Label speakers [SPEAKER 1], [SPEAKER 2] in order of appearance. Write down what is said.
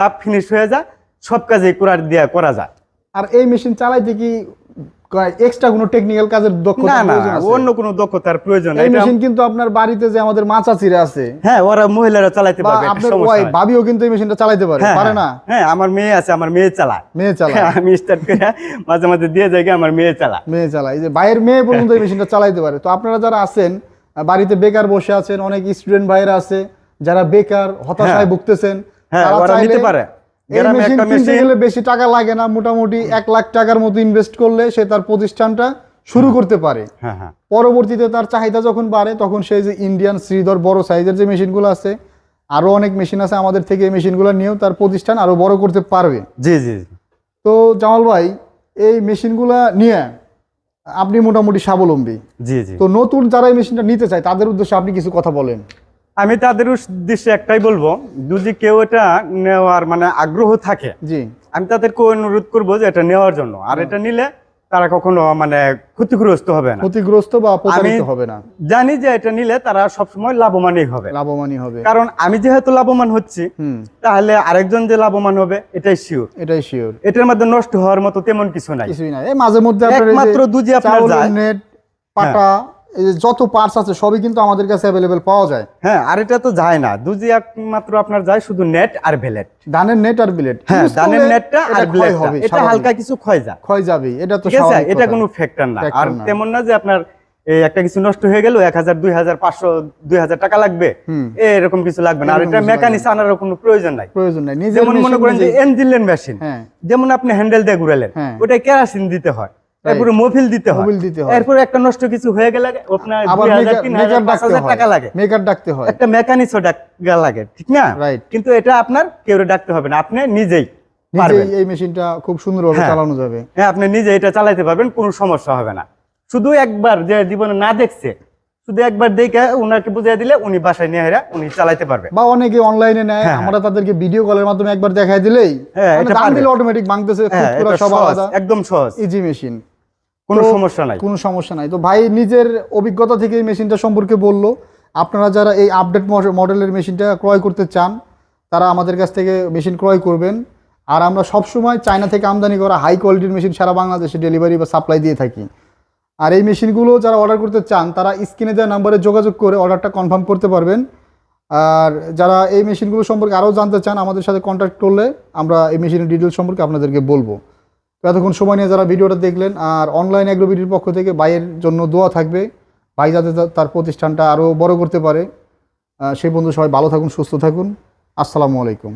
[SPEAKER 1] সাফ ফিনিশ হয়ে যায়, সব কাজে করা যায়।
[SPEAKER 2] আর এই মেশিন চালাইতে কি এক্সট্রা কোনো টেকনিক্যাল কাজের দক্ষতা প্রয়োজন আছে?
[SPEAKER 1] অন্য কোনো দক্ষতার প্রয়োজন নাই।
[SPEAKER 2] এই মেশিন কিন্তু আপনার বাড়িতে যে আমাদের মাচাচিরা আছে,
[SPEAKER 1] হ্যাঁ, ওরা মহিলারা চালাতে পারবে,
[SPEAKER 2] আপনার ওয়াইফ ভাবিও কিন্তু এই মেশিনটা চালাতে পারে, পারে না?
[SPEAKER 1] হ্যাঁ, আমার মেয়ে আছে, আমার মেয়ে চালায়। আমি স্টার্ট করে মাঝে মাঝে দিয়ে যাই, আমার মেয়ে চালায়।
[SPEAKER 2] এই যে ভাইয়ের মেয়ে পর্যন্ত এই মেশিনটা চালাইতে পারে। তো আপনারা যারা আছেন বাড়িতে বেকার বসে আছেন, অনেক স্টুডেন্ট ভাইরা আছে যারা বেকার হতাশায় ভুগতেছেন,
[SPEAKER 1] তারা নিতে পারে।
[SPEAKER 2] এই মেশিন কিনতে গেলে বেশি টাকা লাগে না, মোটামুটি 1 লাখ টাকার মতো ইনভেস্ট করলে সে তার প্রতিষ্ঠানটা শুরু করতে পারে। পরবর্তীতে তার চাহিদা যখন বাড়ে তখন সেই যে ইন্ডিয়ান শ্রীধর বড় সাইজের যে মেশিনগুলো আছে, আরো অনেক মেশিন আছে আমাদের থেকে, এই মেশিনগুলো নিয়েও তার প্রতিষ্ঠান আরো বড় করতে পারবে।
[SPEAKER 1] জি জি।
[SPEAKER 2] তো জামাল ভাই, এই মেশিনগুলা নিয়ে আপনি মোটামুটি স্বাবলম্বী।
[SPEAKER 1] জি জি।
[SPEAKER 2] তো নতুন যারা এই মেশিনটা নিতে চায় তাদের উদ্দেশ্যে আপনি কিছু কথা বলেন।
[SPEAKER 1] আমি তাদের উদ্দেশ্যে একটাই বলবো, যদি কেউ এটা নেওয়ার মানে আগ্রহ থাকে,
[SPEAKER 2] জি,
[SPEAKER 1] আমি তাদেরকে অনুরোধ করবো যে এটা নেওয়ার জন্য। আর এটা নিলে তারা কখনো মানে ক্ষতিগ্রস্ত হবে না,
[SPEAKER 2] বা প্রতারিত হবে না।
[SPEAKER 1] জানি যে এটা নিলে তারা সবসময় লাভবানই হবে। কারণ আমি যেহেতু লাভবান হচ্ছি, তাহলে আরেকজন যে লাভবান হবে এটাই শিওর। এটার মধ্যে নষ্ট হওয়ার মতো তেমন কিছু নাই।
[SPEAKER 2] মাঝে মধ্যে
[SPEAKER 1] একমাত্র দুজি আপনার যায়,
[SPEAKER 2] নেট পাটা, এই যে যত পার্টস আছে সবই কিন্তু আমাদের কাছে अवेलेबल পাওয়া যায়।
[SPEAKER 1] হ্যাঁ, আর এটা তো যায় না, দুজি একমাত্র আপনার যায় শুধু নেট আর ব্লেড।
[SPEAKER 2] ধানের নেট আর ব্লেড।
[SPEAKER 1] হ্যাঁ, ধানের নেটটা আর ব্লেড হবে, এটা হালকা কিছু ক্ষয় যাবে, এটা তো স্বাভাবিক, এটা কোনো ফ্যাক্টর না। আর তেমন না যে আপনার এই একটা কিছু নষ্ট হয়ে গেল 1000 2000 500 2000 টাকা লাগবে, এরকম কিছু লাগবে না। আর এটা মেকানিক্স আনার কোনো প্রয়োজন নাই। যেমন মনে করেন যে এনজিলেন মেশিন, যেমন আপনি হ্যান্ডেল দিয়ে ঘুরালেন, ওটা কেরোসিন দিতে হয়, এরপরে মোবিল দিতে হয়, এরপর একটা নষ্ট কিছু হয়ে গেলে আপনার 2000 3000 5000 টাকা লাগে,
[SPEAKER 2] মেকার ডাকতে হয়,
[SPEAKER 1] একটা মেকানিক্সও ডাকা লাগে, ঠিক না? কিন্তু এটা আপনার কেউ ডাকতে হবে না, আপনি নিজেই পারবেন।
[SPEAKER 2] এই মেশিনটা খুব সুন্দরভাবে চালানো যাবে।
[SPEAKER 1] হ্যাঁ, আপনি নিজে এটা চালাতে পারবেন, কোনো সমস্যা হবে না। শুধু একবার যে জীবনে না দেখছে, শুধু একবার দেখে উনাকে বুঝিয়ে দিলে উনি বাসায় নিয়ে উনি চালাতে পারবে।
[SPEAKER 2] বা অনেকে অনলাইনে নেয়, আমরা তাদেরকে ভিডিও কলের মাধ্যমে একবার দেখাই দিলেই দাম দিলে অটোমেটিক ভাঙতেছে,
[SPEAKER 1] একদম সহজ
[SPEAKER 2] ইজি মেশিন,
[SPEAKER 1] কোনো সমস্যা নাই।
[SPEAKER 2] তো ভাই নিজের অভিজ্ঞতা থেকে এই মেশিনটা সম্পর্কে বললো। আপনারা যারা এই আপডেট মডেলের মেশিনটা ক্রয় করতে চান তারা আমাদের কাছ থেকে মেশিন ক্রয় করবেন। আর আমরা সবসময় চায়না থেকে আমদানি করা হাই কোয়ালিটির মেশিন সারা বাংলাদেশে ডেলিভারি বা সাপ্লাই দিয়ে থাকি। আর এই মেশিনগুলো যারা অর্ডার করতে চান তারা স্ক্রিনে দেওয়া নাম্বারে যোগাযোগ করে অর্ডারটা কনফার্ম করতে পারবেন। আর যারা এই মেশিনগুলো সম্পর্কে আরও জানতে চান আমাদের সাথে কন্ট্যাক্ট করলে আমরা এই মেশিনের ডিটেলস সম্পর্কে আপনাদেরকে বলবো। তো এতক্ষণ সময় নিয়ে যারা ভিডিওটা দেখলেন, আর অনলাইন অ্যাগ্রোবিডির পক্ষ থেকে ভাইয়ের জন্য দোয়া থাকবে, ভাই যাতে তার প্রতিষ্ঠানটা আরও বড় করতে পারে। সেই বন্ধু সবাই ভালো থাকুন, সুস্থ থাকুন। আসসালামু আলাইকুম।